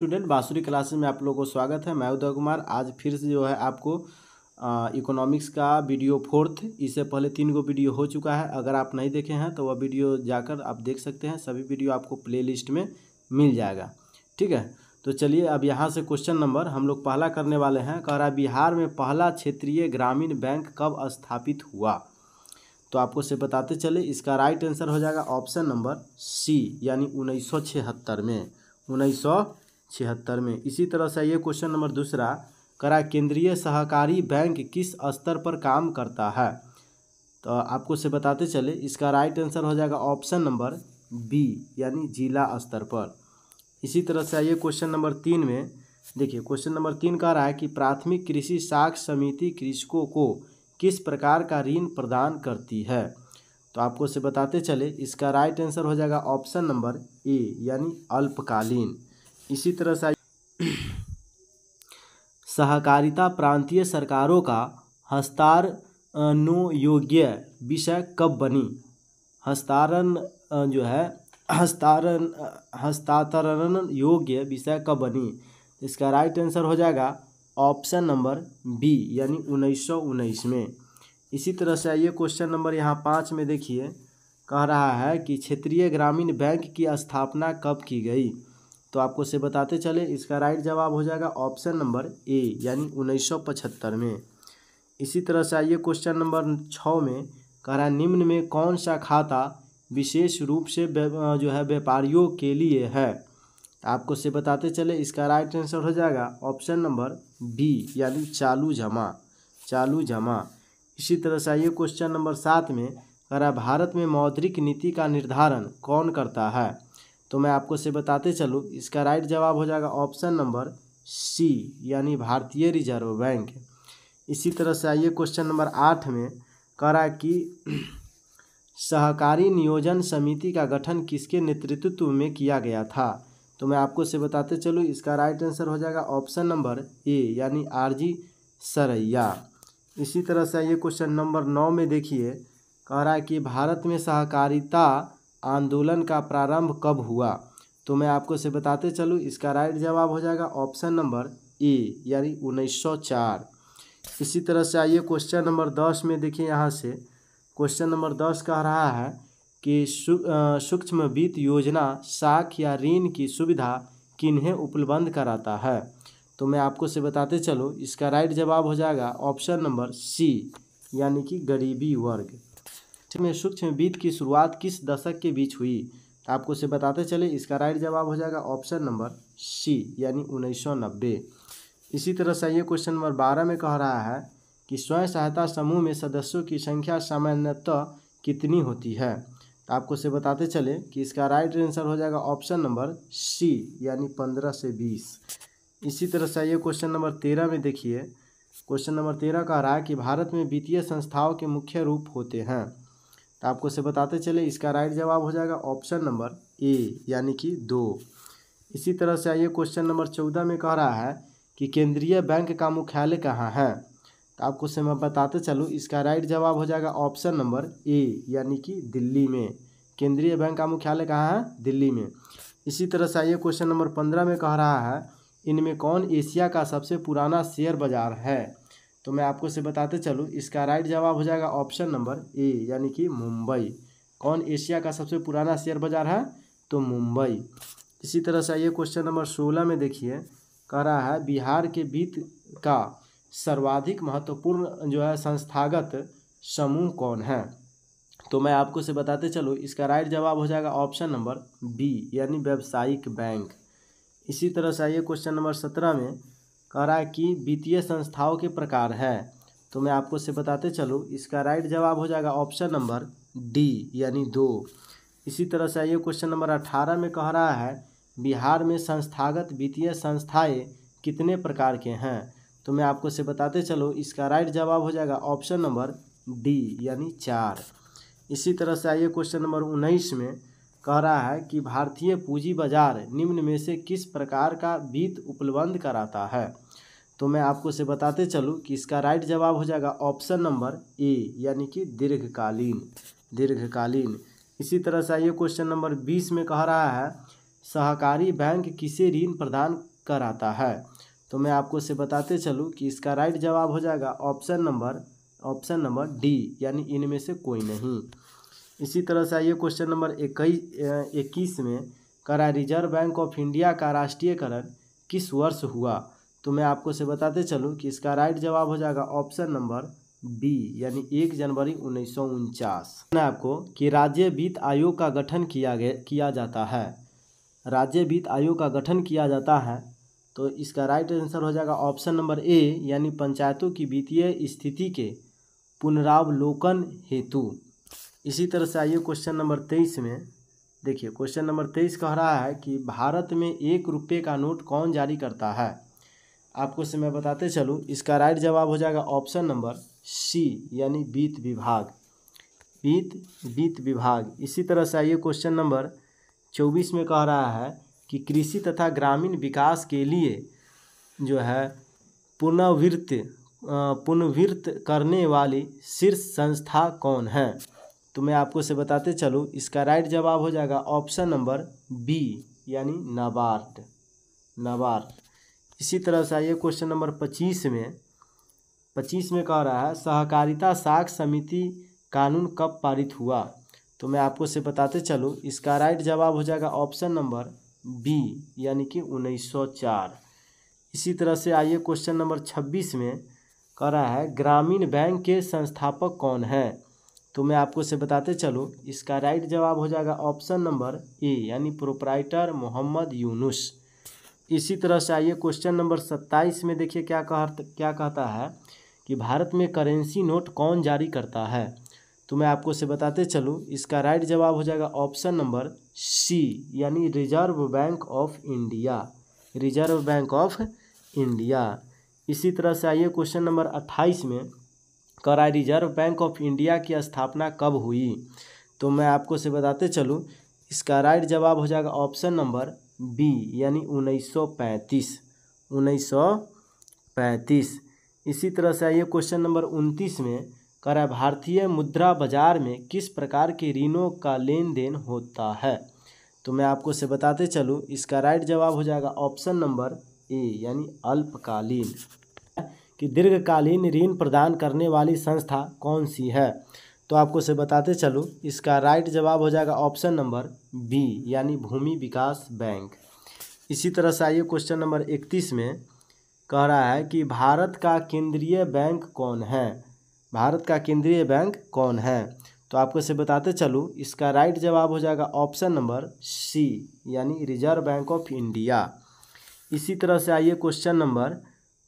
Student बांसुरी classes में आप लोगों को स्वागत है। मैं उदय कुमार आज फिर से जो है आपको इकोनॉमिक्स का वीडियो फोर्थ, इससे पहले 3 गो वीडियो हो चुका है। अगर आप नहीं देखे हैं तो वह वीडियो जाकर आप देख सकते हैं। सभी वीडियो आपको प्लेलिस्ट में मिल जाएगा, ठीक है। तो चलिए अब यहाँ से क्वेश्चन नंबर हम लोग पहला करने वाले हैं। कह रहा है बिहार में पहला क्षेत्रीय ग्रामीण बैंक कब स्थापित हुआ। तो आपको से बताते चले, इसका राइट आंसर हो जाएगा ऑप्शन नंबर सी, यानी 1976 में। 1976 में। इसी तरह से ये क्वेश्चन नंबर दूसरा करा, केंद्रीय सहकारी बैंक किस स्तर पर काम करता है। तो आपको से बताते चले, इसका राइट आंसर हो जाएगा ऑप्शन नंबर बी, यानी जिला स्तर पर। इसी तरह से आइए क्वेश्चन नंबर 3 में देखिए। क्वेश्चन नंबर 3 कह रहा है कि प्राथमिक कृषि साख समिति कृषकों को किस प्रकार का ऋण प्रदान करती है। तो आपको से बताते चले, इसका राइट आंसर हो जाएगा ऑप्शन नंबर ए, यानी अल्पकालीन। इसी तरह से सहकारिता प्रांतीय सरकारों का हस्तांतरण योग्य विषय कब बनी। हस्तांतरण योग्य विषय कब बनी। इसका राइट आंसर हो जाएगा ऑप्शन नंबर बी, यानी 1919 में। इसी तरह से आइए क्वेश्चन नंबर यहाँ 5 में देखिए। कह रहा है कि क्षेत्रीय ग्रामीण बैंक की स्थापना कब की गई। तो आपको से बताते चले, इसका राइट जवाब हो जाएगा ऑप्शन नंबर ए, यानी 1975 में। इसी तरह से आइए क्वेश्चन नंबर 6 में। कह रहा है निम्न में कौन सा खाता विशेष रूप से जो है व्यापारियों के लिए है। आपको से बताते चले, इसका राइट आंसर हो जाएगा ऑप्शन नंबर बी, यानी चालू जमा। इसी तरह से आइए क्वेश्चन नंबर 7 में। कह रहा है भारत में मौद्रिक नीति का निर्धारण कौन करता है। तो मैं आपको से बताते चलूँ, इसका राइट जवाब हो जाएगा ऑप्शन नंबर सी, यानी भारतीय रिजर्व बैंक। इसी तरह से आइए क्वेश्चन नंबर 8 में। कह रहा है कि सहकारी नियोजन समिति का गठन किसके नेतृत्व में किया गया था। तो मैं आपको से बताते चलूँ, इसका राइट आंसर हो जाएगा ऑप्शन नंबर ए, यानी आरजी सरैया। इसी तरह से आइए क्वेश्चन नंबर 9 में देखिए। कह रहा है कि भारत में सहकारिता आंदोलन का प्रारंभ कब हुआ। तो मैं आपको से बताते चलूँ, इसका राइट जवाब हो जाएगा ऑप्शन नंबर ए, यानी 1904। इसी तरह से आइए क्वेश्चन नंबर 10 में देखिए। यहाँ से क्वेश्चन नंबर 10 कह रहा है कि सूक्ष्म वित्त योजना साख या ऋण की सुविधा किन्हें उपलब्ध कराता है। तो मैं आपको से बताते चलो, इसका राइट जवाब हो जाएगा ऑप्शन नंबर सी, यानी कि गरीबी वर्ग। ठीक है। सूक्ष्म वित्त की शुरुआत किस दशक के बीच हुई। तो आपको से बताते चले, इसका राइट जवाब हो जाएगा ऑप्शन नंबर सी, यानी 1990। इसी तरह से ये क्वेश्चन नंबर 12 में कह रहा है कि स्वयं सहायता समूह में सदस्यों की संख्या सामान्यतः कितनी होती है। तो आपको से बताते चले कि इसका राइट आंसर हो जाएगा ऑप्शन नंबर सी, यानी 15 से 20। इसी तरह से ये क्वेश्चन नंबर 13 में देखिए। क्वेश्चन नंबर 13 कह रहा है कि भारत में वित्तीय संस्थाओं के मुख्य रूप होते हैं। तो आपको से बताते चले, इसका राइट जवाब हो जाएगा ऑप्शन नंबर ए, यानी कि 2। इसी तरह से आइए क्वेश्चन नंबर 14 में कह रहा है कि केंद्रीय बैंक का मुख्यालय कहाँ है। तो आपको से मैं बताते चलूँ, इसका राइट जवाब हो जाएगा ऑप्शन नंबर ए, यानी कि दिल्ली में। केंद्रीय बैंक का मुख्यालय कहाँ है, दिल्ली में। इसी तरह से आइए क्वेश्चन नंबर 15 में कह रहा है, इनमें कौन एशिया का सबसे पुराना शेयर बाजार है। तो मैं आपको से बताते चलूँ, इसका राइट जवाब हो जाएगा ऑप्शन नंबर ए, यानी कि मुंबई। कौन एशिया का सबसे पुराना शेयर बाजार है, तो मुंबई। इसी तरह से आइए क्वेश्चन नंबर 16 में देखिए। कह रहा है बिहार के वित्त का सर्वाधिक महत्वपूर्ण जो है संस्थागत समूह कौन है। तो मैं आपको से बताते चलूँ, इसका राइट जवाब हो जाएगा ऑप्शन नंबर बी, यानी व्यावसायिक बैंक। इसी तरह से आइए क्वेश्चन नंबर 17 में। कह रहा है कि वित्तीय संस्थाओं के प्रकार है। तो मैं आपको से बताते चलूँ, इसका राइट जवाब हो जाएगा ऑप्शन नंबर डी, यानी 2। इसी तरह से आइए क्वेश्चन नंबर 18 में। कह रहा है बिहार में संस्थागत वित्तीय संस्थाएं कितने प्रकार के हैं। तो मैं आपको से बताते चलो, इसका राइट जवाब हो जाएगा ऑप्शन नंबर डी, यानी 4। इसी तरह से आइए क्वेश्चन नंबर 19 में। कह रहा है कि भारतीय पूंजी बाजार निम्न में से किस प्रकार का वित्त उपलब्ध कराता है। तो मैं आपको से बताते चलूँ कि इसका राइट जवाब हो जाएगा ऑप्शन नंबर ए, यानी कि दीर्घकालीन। इसी तरह से आइए क्वेश्चन नंबर 20 में। कह रहा है सहकारी बैंक किसे ऋण प्रदान कराता है? तो मैं आपको से बताते चलूँ कि इसका राइट जवाब हो जाएगा ऑप्शन नंबर डी, यानी इनमें से कोई नहीं। इसी तरह से आइए क्वेश्चन नंबर 21 में करा रिजर्व बैंक ऑफ इंडिया का राष्ट्रीयकरण किस वर्ष हुआ? तो मैं आपको से बताते चलूँ कि इसका राइट जवाब हो जाएगा ऑप्शन नंबर बी, यानी 1 जनवरी 1949। आपको कि राज्य वित्त आयोग का गठन किया जाता है। राज्य वित्त आयोग का गठन किया जाता है, तो इसका राइट आंसर हो जाएगा ऑप्शन नंबर ए, यानी पंचायतों की वित्तीय स्थिति के पुनरावलोकन हेतु। इसी तरह से आइए क्वेश्चन नंबर 23 में देखिए, क्वेश्चन नंबर 23 कह रहा है कि भारत में 1 रुपये का नोट कौन जारी करता है? आपको से मैं बताते चलूँ, इसका राइट जवाब हो जाएगा ऑप्शन नंबर सी, यानी वित्त विभाग। इसी तरह से आइए क्वेश्चन नंबर 24 में कह रहा है कि कृषि तथा ग्रामीण विकास के लिए जो है पुनर्वित्त करने वाली शीर्ष संस्था कौन है? तो मैं आपको से बताते चलूँ, इसका राइट जवाब हो जाएगा ऑप्शन नंबर बी, यानी नाबार्ड। इसी तरह से आइए क्वेश्चन नंबर 25 में कह रहा है सहकारिता साख समिति कानून कब पारित हुआ? तो मैं आपको से बताते चलूँ, इसका राइट जवाब हो जाएगा ऑप्शन नंबर बी, यानी कि 1904। इसी तरह से आइए क्वेश्चन नंबर 26 में कह रहा है ग्रामीण बैंक के संस्थापक कौन है? तो मैं आपको से बताते चलूँ, इसका राइट जवाब हो जाएगा ऑप्शन नंबर ए, यानी प्रोप्राइटर मोहम्मद यूनुस। इसी तरह से आइए क्वेश्चन नंबर 27 में देखिए क्या कहता है कि भारत में करेंसी नोट कौन जारी करता है? तो मैं आपको से बताते चलूँ, इसका राइट जवाब हो जाएगा ऑप्शन नंबर सी, यानी रिजर्व बैंक ऑफ इंडिया। इसी तरह से आइए क्वेश्चन नंबर 28 में कह रहा है रिजर्व बैंक ऑफ इंडिया की स्थापना कब हुई? तो मैं आपको से बताते चलूँ, इसका राइट जवाब हो जाएगा ऑप्शन नंबर बी, यानी 1935। इसी तरह से आइए क्वेश्चन नंबर 29 में कह रहा है भारतीय मुद्रा बाजार में किस प्रकार के ऋणों का लेन देन होता है? तो मैं आपको से बताते चलूँ, इसका राइट जवाब हो जाएगा ऑप्शन नंबर ए, यानी अल्पकालीन। कि दीर्घकालीन ऋण प्रदान करने वाली संस्था कौन सी है? तो आपको से बताते चलूँ, इसका राइट जवाब हो जाएगा ऑप्शन नंबर बी, यानी भूमि विकास बैंक। इसी तरह से आइए क्वेश्चन नंबर 31 में कह रहा है कि भारत का केंद्रीय बैंक कौन है? तो आपको से बताते चलूँ, इसका राइट जवाब हो जाएगा ऑप्शन नंबर सी, यानी रिजर्व बैंक ऑफ इंडिया। इसी तरह से आइए क्वेश्चन नंबर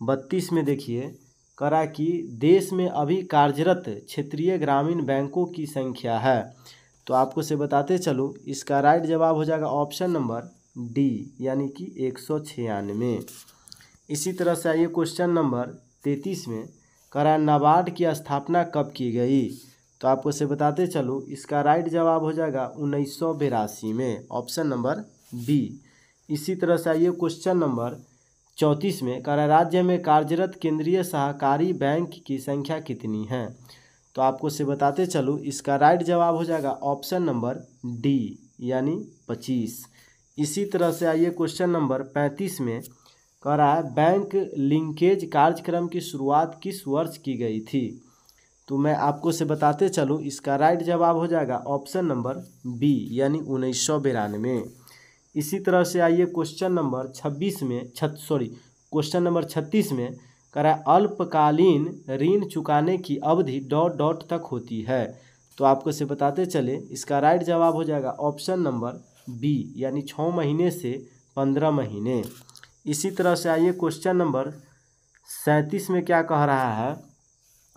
32 में देखिए कह रहा है कि देश में अभी कार्यरत क्षेत्रीय ग्रामीण बैंकों की संख्या है। तो आपको से बताते चलूँ, इसका राइट जवाब हो जाएगा ऑप्शन नंबर डी, यानी कि 196। इसी तरह से आइए क्वेश्चन नंबर 33 में कह रहा है नाबार्ड की स्थापना कब की गई? तो आपको से बताते चलूँ, इसका राइट जवाब हो जाएगा 1982 में, ऑप्शन नंबर बी। इसी तरह से आइए क्वेश्चन नंबर 34 में कह रहा है राज्य में कार्यरत केंद्रीय सहकारी बैंक की संख्या कितनी है? तो आपको से बताते चलूँ, इसका राइट जवाब हो जाएगा ऑप्शन नंबर डी, यानी 25। इसी तरह से आइए क्वेश्चन नंबर 35 में कह रहा है बैंक लिंकेज कार्यक्रम की शुरुआत किस वर्ष की गई थी? तो मैं आपको से बताते चलूँ, इसका राइट जवाब हो जाएगा ऑप्शन नंबर बी, यानी 1992। इसी तरह से आइए क्वेश्चन नंबर 36 में कह रहा है अल्पकालीन ऋण चुकाने की अवधि ... तक होती है। तो आपको से बताते चले, इसका राइट जवाब हो जाएगा ऑप्शन नंबर बी, यानी 6 महीने से 15 महीने। इसी तरह से आइए क्वेश्चन नंबर 37 में क्या कह रहा है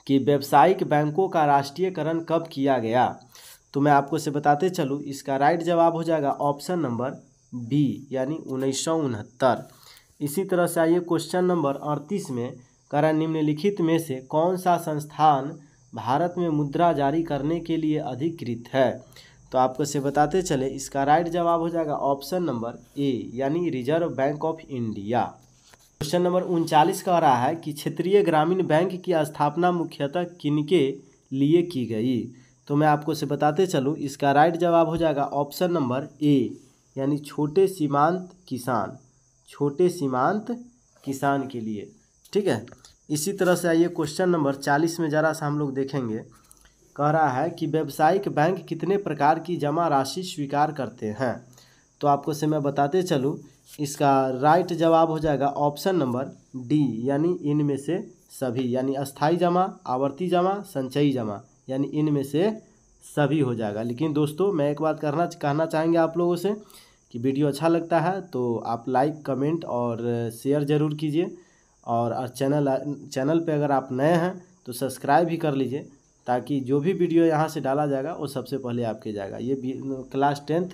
कि व्यावसायिक बैंकों का राष्ट्रीयकरण कब किया गया? तो मैं आपको से बताते चलूँ, इसका राइट जवाब हो जाएगा ऑप्शन नंबर बी, यानी 1969। इसी तरह से आइए क्वेश्चन नंबर 38 में कह रहा है निम्नलिखित में से कौन सा संस्थान भारत में मुद्रा जारी करने के लिए अधिकृत है? तो आपको से बताते चले, इसका राइट जवाब हो जाएगा ऑप्शन नंबर ए, यानी reserve bank of India. Question number 39 कह रहा है कि क्षेत्रीय ग्रामीण बैंक की स्थापना मुख्यतः किनके लिए की गई? तो मैं आपको से बताते चलूँ, इसका राइट जवाब हो जाएगा ऑप्शन नंबर ए, यानी छोटे सीमांत किसान, छोटे सीमांत किसान के लिए। ठीक है, इसी तरह से आइए क्वेश्चन नंबर 40 में ज़रा सा हम लोग देखेंगे। कह रहा है कि व्यावसायिक बैंक कितने प्रकार की जमा राशि स्वीकार करते हैं। तो आपको से मैं बताते चलूँ, इसका राइट जवाब हो जाएगा ऑप्शन नंबर डी, यानी इनमें से सभी, यानी अस्थाई जमा, आवर्ती जमा, संचयी जमा, यानी इनमें से सभी हो जाएगा। लेकिन दोस्तों मैं एक बात कहना चाहेंगे आप लोगों से कि वीडियो अच्छा लगता है तो आप लाइक, कमेंट और शेयर ज़रूर कीजिए, और चैनल पे अगर आप नए हैं तो सब्सक्राइब भी कर लीजिए, ताकि जो भी वीडियो यहाँ से डाला जाएगा वो सबसे पहले आपके जाएगा। ये क्लास 10th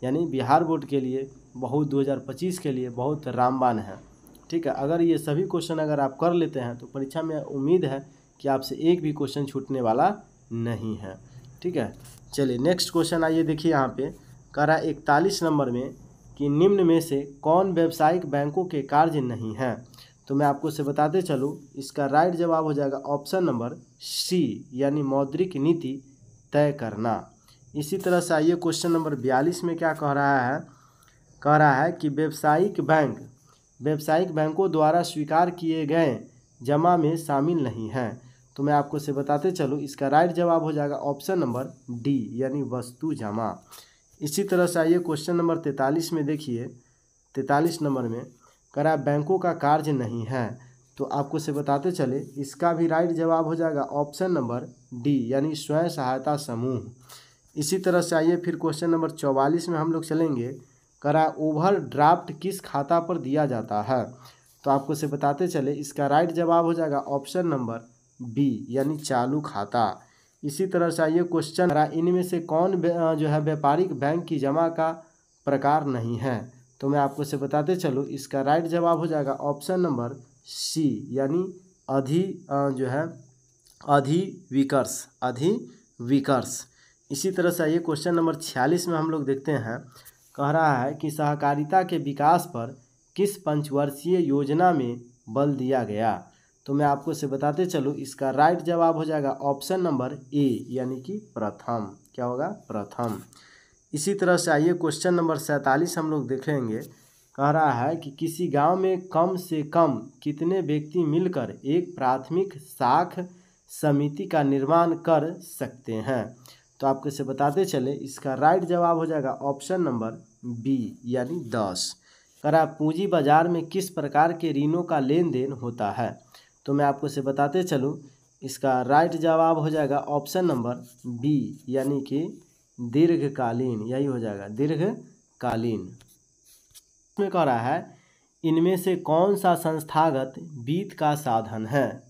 यानी बिहार बोर्ड के लिए बहुत 2025 के लिए बहुत रामबाण है। ठीक है, अगर ये सभी क्वेश्चन अगर आप कर लेते हैं तो परीक्षा में उम्मीद है कि आपसे एक भी क्वेश्चन छूटने वाला नहीं है। ठीक है, चलिए नेक्स्ट क्वेश्चन आइए देखिए। यहाँ पे कह रहा है 41 नंबर में कि निम्न में से कौन व्यावसायिक बैंकों के कार्य नहीं हैं। तो मैं आपको से बताते चलूँ, इसका राइट जवाब हो जाएगा ऑप्शन नंबर सी, यानी मौद्रिक नीति तय करना। इसी तरह से आइए क्वेश्चन नंबर 42 में क्या कह रहा है कि व्यावसायिक बैंकों द्वारा स्वीकार किए गए जमा में शामिल नहीं हैं। तो मैं आपको से बताते चलूँ, इसका राइट जवाब हो जाएगा ऑप्शन नंबर डी, यानी वस्तु जमा। इसी तरह से आइए क्वेश्चन नंबर 43 में देखिए। 43 नंबर में कह रहा है बैंकों का कार्य नहीं है। तो आपको से बताते चले, इसका भी राइट जवाब हो जाएगा ऑप्शन नंबर डी, यानी स्वयं सहायता समूह। इसी तरह से आइए फिर क्वेश्चन नंबर 44 में हम लोग चलेंगे। कह रहा है ओवर ड्राफ्ट किस खाता पर दिया जाता है। तो आपको से बताते चले, इसका राइट जवाब हो जाएगा ऑप्शन नंबर बी, यानी चालू खाता। इसी तरह से आइए क्वेश्चन, इनमें से कौन जो है व्यापारिक बैंक की जमा का प्रकार नहीं है। तो मैं आपको से बताते चलूँ, इसका राइट जवाब हो जाएगा ऑप्शन नंबर सी, यानी अधिविकर्ष। इसी तरह से आइए क्वेश्चन नंबर 46 में हम लोग देखते हैं। कह रहा है कि सहकारिता के विकास पर किस पंचवर्षीय योजना में बल दिया गया। तो मैं आपको से बताते चलूँ, इसका राइट जवाब हो जाएगा ऑप्शन नंबर ए, यानी कि प्रथम। क्या होगा? प्रथम। इसी तरह से आइए क्वेश्चन नंबर 47 हम लोग देखेंगे। कह रहा है कि किसी गांव में कम से कम कितने व्यक्ति मिलकर एक प्राथमिक शाख समिति का निर्माण कर सकते हैं। तो आपको से बताते चले, इसका राइट जवाब हो जाएगा ऑप्शन नंबर बी, यानी 10। कह रहा पूंजी बाजार में किस प्रकार के ऋणों का लेन देन होता है। तो मैं आपको से बताते चलूँ, इसका राइट जवाब हो जाएगा ऑप्शन नंबर बी, यानी कि दीर्घकालीन। यही हो जाएगा, दीर्घकालीन। इसमें कह रहा है इनमें से कौन सा संस्थागत वित्त का साधन है।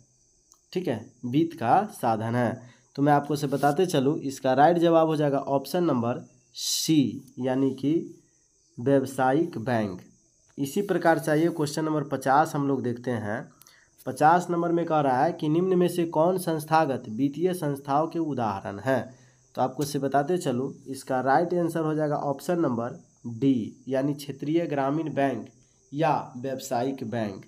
ठीक है, वित्त का साधन है। तो मैं आपको से बताते चलूँ, इसका राइट जवाब हो जाएगा ऑप्शन नंबर सी, यानी कि व्यावसायिक बैंक। इसी प्रकार से आइए क्वेश्चन नंबर 50 हम लोग देखते हैं। 50 नंबर में कह रहा है कि निम्न में से कौन संस्थागत वित्तीय संस्थाओं के उदाहरण हैं। तो आपको से बताते चलूँ, इसका राइट आंसर हो जाएगा ऑप्शन नंबर डी, यानी क्षेत्रीय ग्रामीण बैंक या व्यावसायिक बैंक।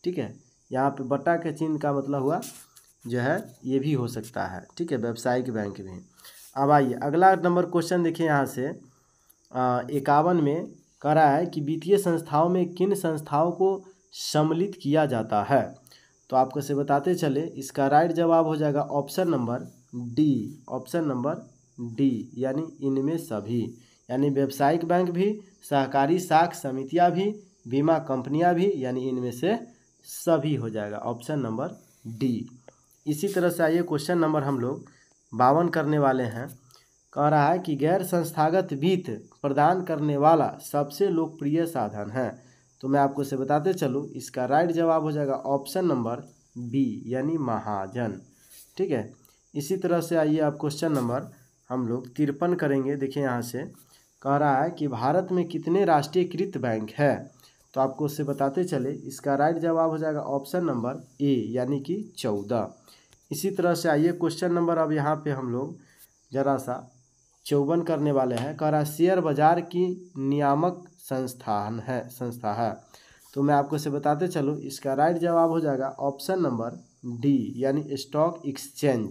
ठीक है, यहाँ पे बटा के चिन्ह का मतलब हुआ जो है ये भी हो सकता है। ठीक है, व्यावसायिक बैंक भी। अब आइए अगला नंबर क्वेश्चन देखिए। यहाँ से 51 में कह रहा है कि वित्तीय संस्थाओं में किन संस्थाओं को सम्मिलित किया जाता है। तो आपको से बताते चले, इसका राइट जवाब हो जाएगा option number D, option number D, यानी इनमें सभी। यानी व्यावसायिक बैंक भी, सहकारी शाख समितियां भी, बीमा कंपनियां भी, यानी इनमें से सभी हो जाएगा ऑप्शन नंबर डी। इसी तरह से आइए क्वेश्चन नंबर हम लोग 52 करने वाले हैं। कह रहा है कि गैर संस्थागत वित्त प्रदान करने वाला सबसे लोकप्रिय साधन है। तो मैं आपको से बताते चलूँ, इसका राइट जवाब हो जाएगा ऑप्शन नंबर बी, यानी महाजन। ठीक है, इसी तरह से आइए आप क्वेश्चन नंबर हम लोग 53 करेंगे। देखिए यहाँ से कह रहा है कि भारत में कितने राष्ट्रीयकृत बैंक है। तो आपको उससे बताते चले, इसका राइट जवाब हो जाएगा ऑप्शन नंबर ए, यानी कि 14। इसी तरह से आइए क्वेश्चन नंबर अब यहाँ पे हम लोग जरा सा 54 करने वाले हैं। कह रहा है शेयर बाजार की नियामक संस्था है। तो मैं आपको से बताते चलूँ, इसका राइट जवाब हो जाएगा ऑप्शन नंबर डी, यानी स्टॉक एक्सचेंज।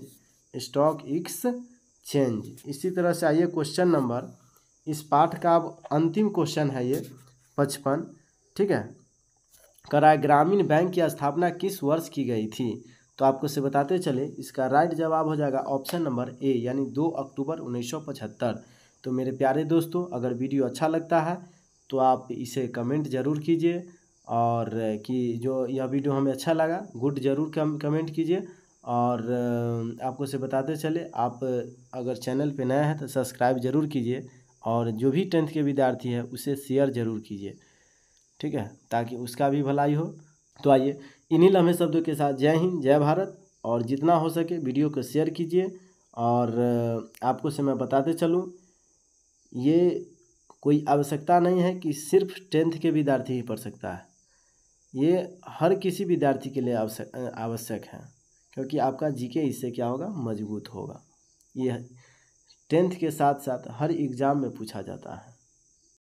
इसी तरह से आइए क्वेश्चन नंबर इस पाठ का अब अंतिम क्वेश्चन है ये 55, ठीक है। कराए ग्रामीण बैंक की स्थापना किस वर्ष की गई थी? तो आपको से बताते चले, इसका राइट जवाब हो जाएगा ऑप्शन नंबर ए, यानी 2 अक्टूबर 1975। तो मेरे प्यारे दोस्तों, अगर वीडियो अच्छा लगता है तो आप इसे कमेंट ज़रूर कीजिए, और कि जो यह वीडियो हमें अच्छा लगा गुड ज़रूर कमेंट कीजिए। और आपको से बताते चले, आप अगर चैनल पे नए हैं तो सब्सक्राइब ज़रूर कीजिए, और जो भी 10th के विद्यार्थी है उसे शेयर ज़रूर कीजिए, ठीक है, ताकि उसका भी भलाई हो। तो आइए इन्हीं लम्हे शब्दों के साथ जय हिंद, जय भारत, और जितना हो सके वीडियो को शेयर कीजिए। और आपको से मैं बताते चलूँ, ये कोई आवश्यकता नहीं है कि सिर्फ 10th के विद्यार्थी ही पढ़ सकता है, ये हर किसी विद्यार्थी के लिए आवश्यक है, क्योंकि आपका जीके इससे क्या होगा, मजबूत होगा। ये 10th के साथ साथ हर एग्ज़ाम में पूछा जाता है।